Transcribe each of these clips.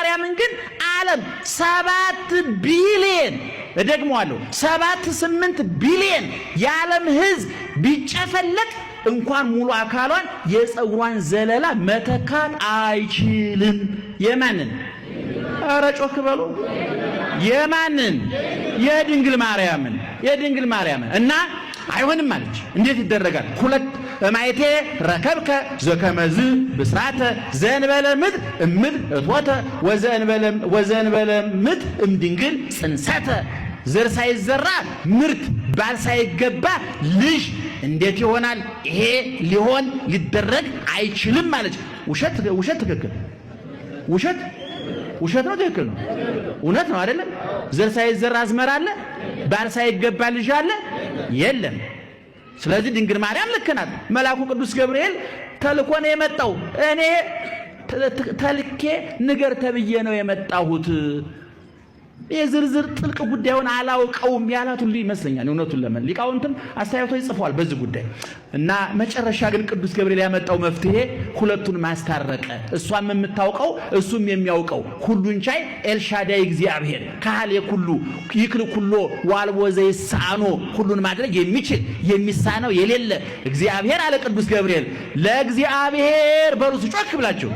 ማርያምን ግን ዓለም 7 ቢሊየን እደግመዋለሁ 7-8 ቢሊየን የዓለም ሕዝብ ቢጨፈለቅ እንኳን ሙሉ አካሏን የፀጉሯን ዘለላ መተካት አይችልም። የማንን? ኧረ ጮክ በሉ። የማንን? የድንግል ማርያምን። የድንግል ማርያምን እና አይሆንም አለች። እንዴት ይደረጋል? ሁለት ማይቴ ረከብከ ዘከመዝ ብስራተ ዘንበለ ምድር እምድር እቶተ ወዘንበለ ምድር እምድንግል ጽንሰተ። ዘር ሳይዘራ ምርት ባል ሳይገባ ልጅ እንዴት ይሆናል? ይሄ ሊሆን ሊደረግ አይችልም ማለች። ውሸት ትክክል፣ ውሸት ነው ትክክል ነው፣ እውነት ነው አይደለም? ዘር ሳይዘራ አዝመራ አለ? ባል ሳይገባ ልጅ አለ? የለም። ስለዚህ ድንግል ማርያም ልክ ናት። መልአኩ ቅዱስ ገብርኤል ተልኮ ነው የመጣው። እኔ ተልኬ ንገር ተብዬ ነው የመጣሁት። የዝርዝር ጥልቅ ጉዳዩን አላውቀውም ያላት ሁሉ ይመስለኛል። እውነቱን ለምን ሊቃውንትም አስተያየቶች ጽፈዋል በዚህ ጉዳይ እና መጨረሻ ግን ቅዱስ ገብርኤል ያመጣው መፍትሄ ሁለቱን ማስታረቀ። እሷም የምታውቀው እሱም የሚያውቀው ሁሉን ቻይ ኤልሻዳይ እግዚአብሔር ካህሌ ኩሉ ይክል ኩሎ ዋልቦ ዘይሳኖ ሁሉን ማድረግ የሚችል የሚሳነው የሌለ እግዚአብሔር አለ ቅዱስ ገብርኤል። ለእግዚአብሔር በሩስ ጮክ ብላችሁ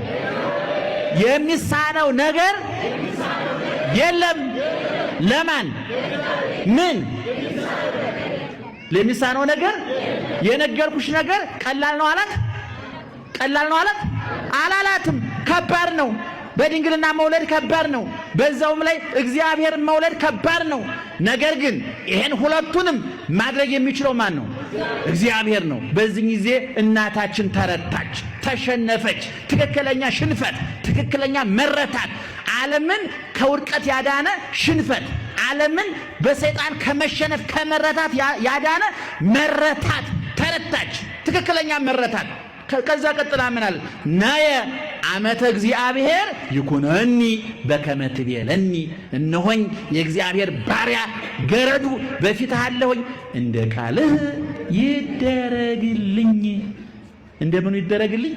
የሚሳነው ነገር የለም። ለማን? ምን ለሚሳነው ነገር? የነገርኩሽ ነገር ቀላል ነው አላት? ቀላል ነው አላት? አላላትም። ከባድ ነው። በድንግልና መውለድ ከባድ ነው። በዛውም ላይ እግዚአብሔር መውለድ ከባድ ነው። ነገር ግን ይሄን ሁለቱንም ማድረግ የሚችለው ማን ነው? እግዚአብሔር ነው። በዚህ ጊዜ እናታችን ተረታች፣ ተሸነፈች። ትክክለኛ ሽንፈት፣ ትክክለኛ መረታት፣ ዓለምን ከውድቀት ያዳነ ሽንፈት፣ ዓለምን በሰይጣን ከመሸነፍ ከመረታት ያዳነ መረታት፣ ተረታች። ትክክለኛ መረታት። ከዛ ቀጥላ ምን አለ? ናየ ዓመተ እግዚአብሔር ይኩነኒ በከመ ትቤለኒ። እነሆኝ የእግዚአብሔር ባሪያ ገረዱ በፊትህ አለሁኝ፣ እንደ ቃልህ ይደረግልኝ። እንደምኑ ይደረግልኝ?